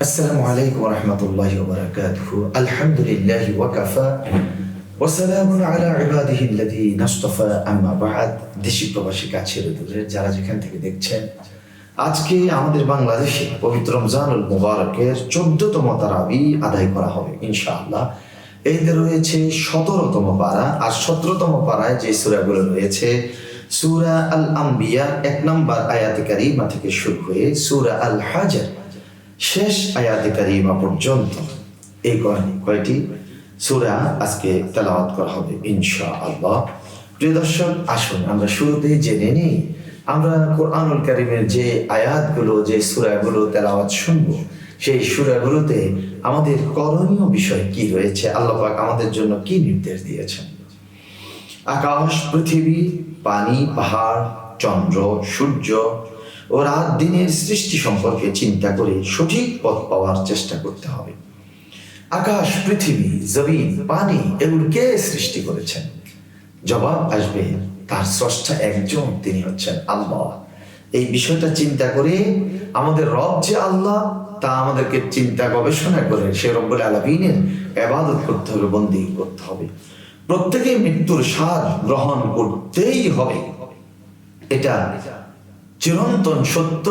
আসসালামু আলাইকুম ওয়া রাহমাতুল্লাহি ওয়া বারাকাতুহু। আলহামদুলিল্লাহি ওয়া কাফা ওয়া সালামুন আলা ইবাদিহিল্লাযীনা ইসতাফা, আম্মা বা'দ। দেশি প্রবাসী কাছের দূরের যারা যেখান থেকে দেখছেন, আজকে আমাদের বাংলাদেশে পবিত্র রমজানুল মুবারকের 14তম তারাবি আদায় করা হবে ইনশাআল্লাহ। এতে রয়েছে 17তম পারা, আর 17তম পারায় যে সূরাগুলো রয়েছে, সূরা আল আম্বিয়া 1 নম্বর আয়াতে কারিমা থেকে শুরু হয়ে সূরা আল হাজর শেষ আয়াতে কারিমা পর্যন্ত এই কয়টি সূরা আজকে তেলাওয়াত করা হবে ইনশাআল্লাহ। প্রিয় দর্শক, আসুন আমরা শুরুতেই জেনে নিই, আমরা কোরআনুল কারীমের যে আয়াতগুলো, যে সূরাগুলো তেলাওয়াত শুনবো, সেই সূরাগুলোতে আমাদের করণীয় বিষয় কি রয়েছে, আল্লাহ পাক আমাদের জন্য কি নির্দেশ দিয়েছেন। আকাশ, পৃথিবী, পানি, পাহাড়, চন্দ্র, সূর্য ও রাত দিনের সৃষ্টি সম্পর্কে চিন্তা করে সঠিক পথ পাওয়ার চেষ্টা করতে হবে। আকাশ, পৃথিবী, জমিন, পানি এগুলো কে সৃষ্টি করেছেন? জবাব আসবে, তার স্রষ্টা একজন, তিনি হচ্ছেন আল্লাহ। এই বিষয়টা চিন্তা করে আমাদের রব যে আল্লাহ, তা আমাদেরকে চিন্তা গবেষণা করে সে রব্বুল আলামিনের ইবাদত করতে হবে, বন্দেগী করতে হবে। প্রত্যেকে মৃত্যুর স্বাদ গ্রহণ করতেই হবে, এটা চিরন্তন সত্য।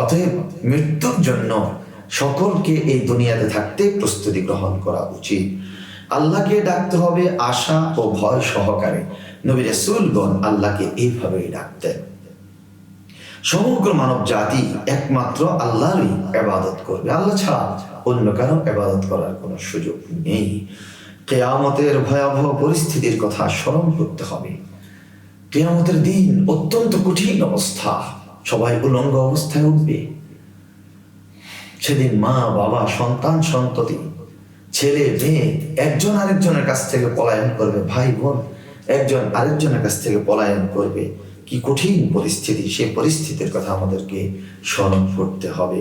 অতএব মৃত্যুর জন্য সকলকে এই দুনিয়াতে থাকতে প্রস্তুতি গ্রহণ করা উচিত। আল্লাহকে ডাকতে হবে আশা ও ভয় সহকারে। নবী রাসূলগণ আল্লাহকে এইভাবেই ডাকতেন। সমগ্র মানব জাতি একমাত্র আল্লাহরই ইবাদত করবে, আল্লাহ ছাড়া অন্য কারো ইবাদত করার কোনো সুযোগ নেই। কিয়ামতের ভয়াবহ পরিস্থিতির কথা স্মরণ করতে হবে। কিয়ামতের দিন অত্যন্ত কঠিন অবস্থা, সবাই উলঙ্গ অবস্থায় উঠবে। সেদিন মা, বাবা, সন্তান, সন্ততি, ছেলে, মেয়ে একজন আরেকজনের কাছ থেকে পলায়ন করবে, ভাই বোন একজন আরেকজনের কাছ থেকে পলায়ন করবে। কি কঠিন পরিস্থিতি, সেই পরিস্থিতির কথা আমাদেরকে স্মরণ করতে হবে।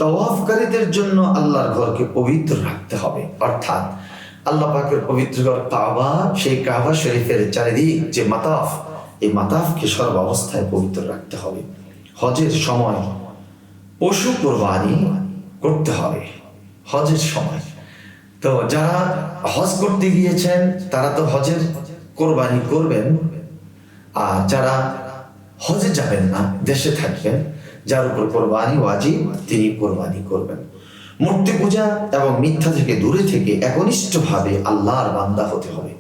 তাওয়াফকারীদের জন্য আল্লাহর ঘরকে পবিত্র রাখতে হবে, অর্থাৎ আল্লাহ পাকের পবিত্র ঘর কাবা, সেই কাবা শরীফের চারিদিক যে মাতাফ, এই মাতাফকে সর্বাবস্থায় পবিত্র রাখতে হবে। হজের সময় পশু কোরবানি করতে হবে। হজের সময় তো যারা হজ করতে গিয়েছেন তারা তো হজের কোরবানি করবেন, আর যারা হজে যাবেন না, দেশে থাকবেন, যার উপর কোরবানি ওয়াজিব, তিনি কোরবানি করবেন। মূর্তি পূজা এবং মিথ্যা থেকে দূরে থেকে একনিষ্ঠভাবে আল্লাহর বান্দা হতে হবে।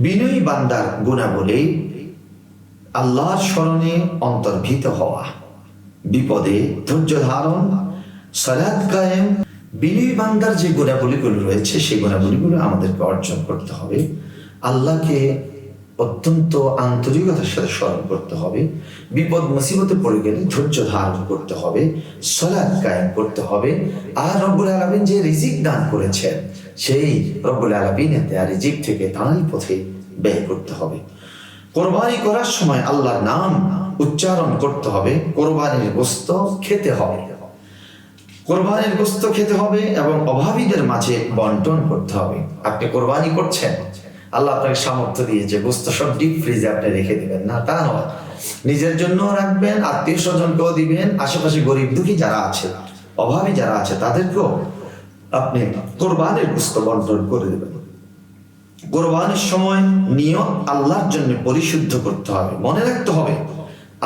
বিনয়ী বান্দার গুণাবলী আল্লাহর স্মরণে অন্তর্ভীত হওয়া, বিপদে ধৈর্য ধারণ, সালাত কায়েম। বিনয়ী বান্দার যে গুণাবলীগুলো রয়েছে, সেই গুণাবলীগুলো আমাদেরকে অর্জন করতে হবে। আল্লাহকে অত্যন্ত আন্তরিকতার সাথে স্মরণ করতে হবে। বিপদ মুসিবতে পড়ে গেলে ধৈর্য ধারণ করতে হবে, সালাত কায়েম করতে হবে। আর রব্বুল আলামিন যে রিজিক দান করেছেন, সেই রব্বুল আলামিনের দেয়া রিজিক থেকে তাঁরই পথে ব্যয় করতে হবে। কোরবানি করার সময় আল্লাহর নাম উচ্চারণ করতে হবে। কোরবানির গোশত খেতে হবে, কোরবানির গোশত খেতে হবে এবং অভাবীদের মাঝে বন্টন করতে হবে। আপনি কোরবানি করছেন, আল্লাহ আপনাকে সামর্থ্য দিয়েছে, গোশত সব ডিপ ফ্রিজে আপনি রেখে দিবেন না, তা নয়। নিজের জন্য রাখবেন, আত্মীয় স্বজনকেও দিবেন, আশেপাশে গরিব দুঃখী যারা আছে, অভাবী যারা আছে, তাদেরকেও আপনি কোরবানির গোশত বন্টন করে দেবেন। কোরবানির সময় নিয়ত আল্লাহর জন্য পরিশুদ্ধ করতে হবে। মনে রাখতে হবে,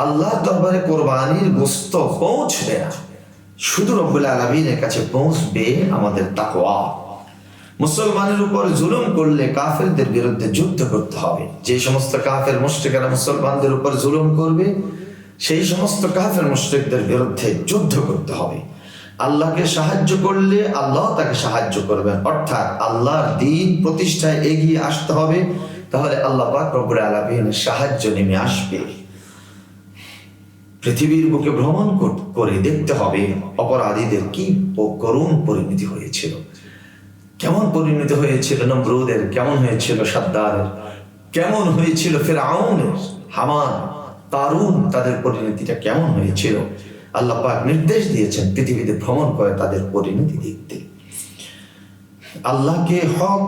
আল্লাহর দরবারে কোরবানির গোশত পৌঁছবে না, শুধু রব্বুল আলামিনের কাছে পৌঁছবে আমাদের তাকওয়া। মুসলমানের উপর জুলুম করলে কাফেরদের বিরুদ্ধে যুদ্ধ করতে হবে। যে সমস্ত কাফের মুশরিকরা মুসলমানদের উপর জুলুম করবে, সেই সমস্ত কাফের মুশরিকদের বিরুদ্ধে যুদ্ধ করতে হবে। আল্লাহকে সাহায্য করলে আল্লাহ তাকে সাহায্য করবেন, অর্থাৎ আল্লাহর দ্বীন প্রতিষ্ঠায় এগিয়ে আসতে হবে। তাহলে আল্লাহ পাক রব্বুল আলামিনের সাহায্য নেমে আসবে। পৃথিবীর বুকে ভ্রমণ করে দেখতে হবে অপরাধীদের কি করুণ পরিণতি হয়েছিল, কেমন পরিণতি হয়েছিল নমরুদের, কেমন হয়েছিল সাদ্দারের, কেমন হয়েছিল ফিরআউনের, হামান, কারুন, তাদের পরিণতিটা কেমন হয়েছিল। আল্লাহ পাক নির্দেশ দিয়েছেন পৃথিবীতে ভ্রমণ করে তাদের পরিণতি দেখতে। আল্লাহকে হক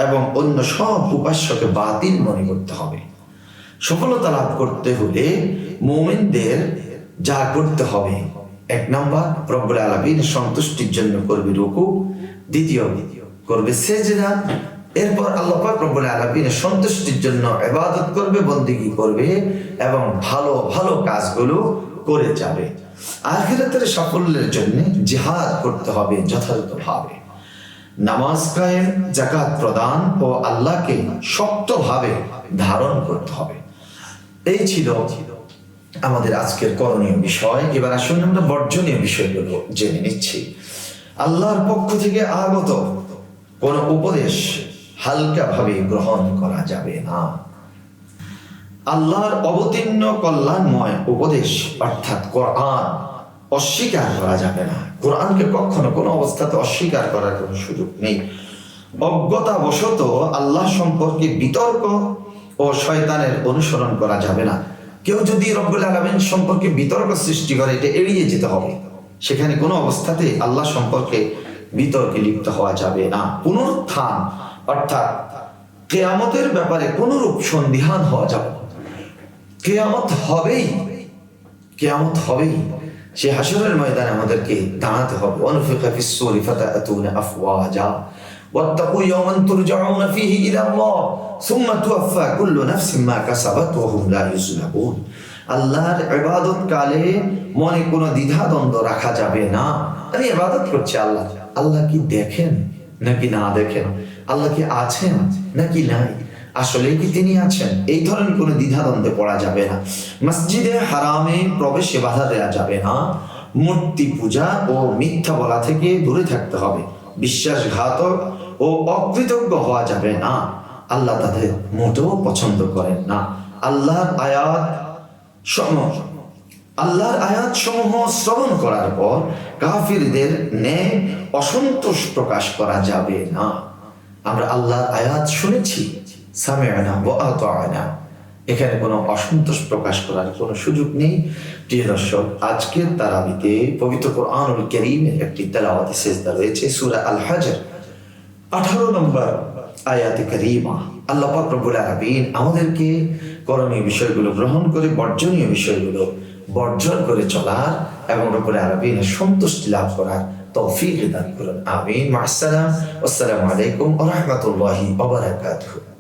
এবং অন্য সব উপাস্যকে বাতিল মনে করতে হবে। সফলতা লাভ করতে হলে মুমিনদের যা করতে হবে এক নাম্বার রব্বুল আলামিনের সন্তুষ্টির জন্য করবে রুকু, দ্বিতীয় করবে সেজদা, এরপর আল্লাহ পাক রব্বুল আলামিনের সন্তুষ্টির জন্য ইবাদত করবে, বন্দেগী করবে এবং ভালো ভালো কাজগুলো করে যাবে। আখিরাতের সাফল্যের জন্য জিহাদ করতে হবে যথাযথভাবে, নামাজ কায়েম, যাকাত প্রদান ও আল্লাহকে শক্তভাবে ধারণ করতে হবে। এই ছিল আমাদের আজকের করণীয় বিষয়। এবার আসুন আমরা বর্জনীয় বিষয়গুলো জেনে নিচ্ছি। আল্লাহর পক্ষ থেকে আগত কোন উপদেশ হালকাভাবে গ্রহণ করা যাবে না। আল্লাহর অবতীর্ণ কল্যাণময় উপদেশ অর্থাৎ কোরআন অস্বীকার করা যাবে না। কোরআনকে কখনো কোনো অবস্থাতে অস্বীকার করার কোনো সুযোগ নেই। অজ্ঞতাবশত আল্লাহ সম্পর্কে বিতর্ক ও শয়তানের অনুসরণ করা যাবে না। কেউ যদি রব্বুল আলামিন সম্পর্কে বিতর্ক সৃষ্টি করে, এটা এড়িয়ে যেতে হবে। সেখানে কোনো অবস্থাতে আল্লাহ সম্পর্কে বিতর্কে লিপ্ত হওয়া যাবে না। পুনরুত্থান অর্থাৎ কিয়ামতের ব্যাপারে কোনরূপ সন্দিহান হওয়া যাবে না। কিয়ামত হবেই, কিয়ামত হবেই। সে হাশরের ময়দানে আমাদেরকে দাঁড়াতে হবে। ওয়ানফিকা ফিস-সূরি ফাতাতুনা আফওয়াজা ওয়াত্তাকু ইয়াওমান তুরজাউনা ফীহি ইলা আল্লাহ সুম্মা তুওয়াফা কুল্লু নাফসিন মা কাসাবাত ওয়া হুম লা ইউযলামুন। আল্লাহর ইবাদত কালে মনে কোনো দ্বিধা দ্বন্দ্ব রাখা যাবে না। আমি ইবাদত করছি আল্লাহ, আল্লাহ কি দেখেন নাকি না দেখেন, আল্লাহ কি আছেন নাকি নাই, আসলে কি তিনি আছেন, এই ধরনের কোনো দ্বিধাদ্বন্দ্বে পড়া যাবে না। মসজিদে হারামে প্রবেশে বাধা দেওয়া যাবে না। মূর্তি পূজা ও মিথ্যা বলা থেকে দূরে থাকতে হবে। বিশ্বাসঘাতক ও অকৃতজ্ঞ হওয়া যাবে না। আল্লাহ তাদের মোটেও পছন্দ করেন না। আল্লাহর আয়াত সমূহ শ্রবণ করার পর কাফিরদের ন্যায় অসন্তোষ প্রকাশ করা যাবে না। আমরা আল্লাহর আয়াত শুনেছি, সামি'না ওয়া আতা'না, এখানে কোনো অসন্তোষ প্রকাশ করার কোনো সুযোগ নেই। প্রিয় দর্শক, আজকের তারাবিতে পবিত্র কোরআনুল কারীমের একটি তেলাওয়াতি সিজদা রয়েছে, সূরা আল হজর 18 নম্বর আয়াতে কারীমা। আল্লাহ পাক রব্বুল আলামিন আমাদেরকে করণীয় বিষয়গুলো গ্রহণ করে বর্জনীয় বিষয়গুলো বর্জন করে চলার এবং রব্বুল আলামিনের সন্তুষ্টি লাভ করার তৌফিক দান করুন। আমিন। মা'আস সালাম। আসসালামু আলাইকুম ওয়া রাহমাতুল্লাহি ওয়া বারাকাতুহু।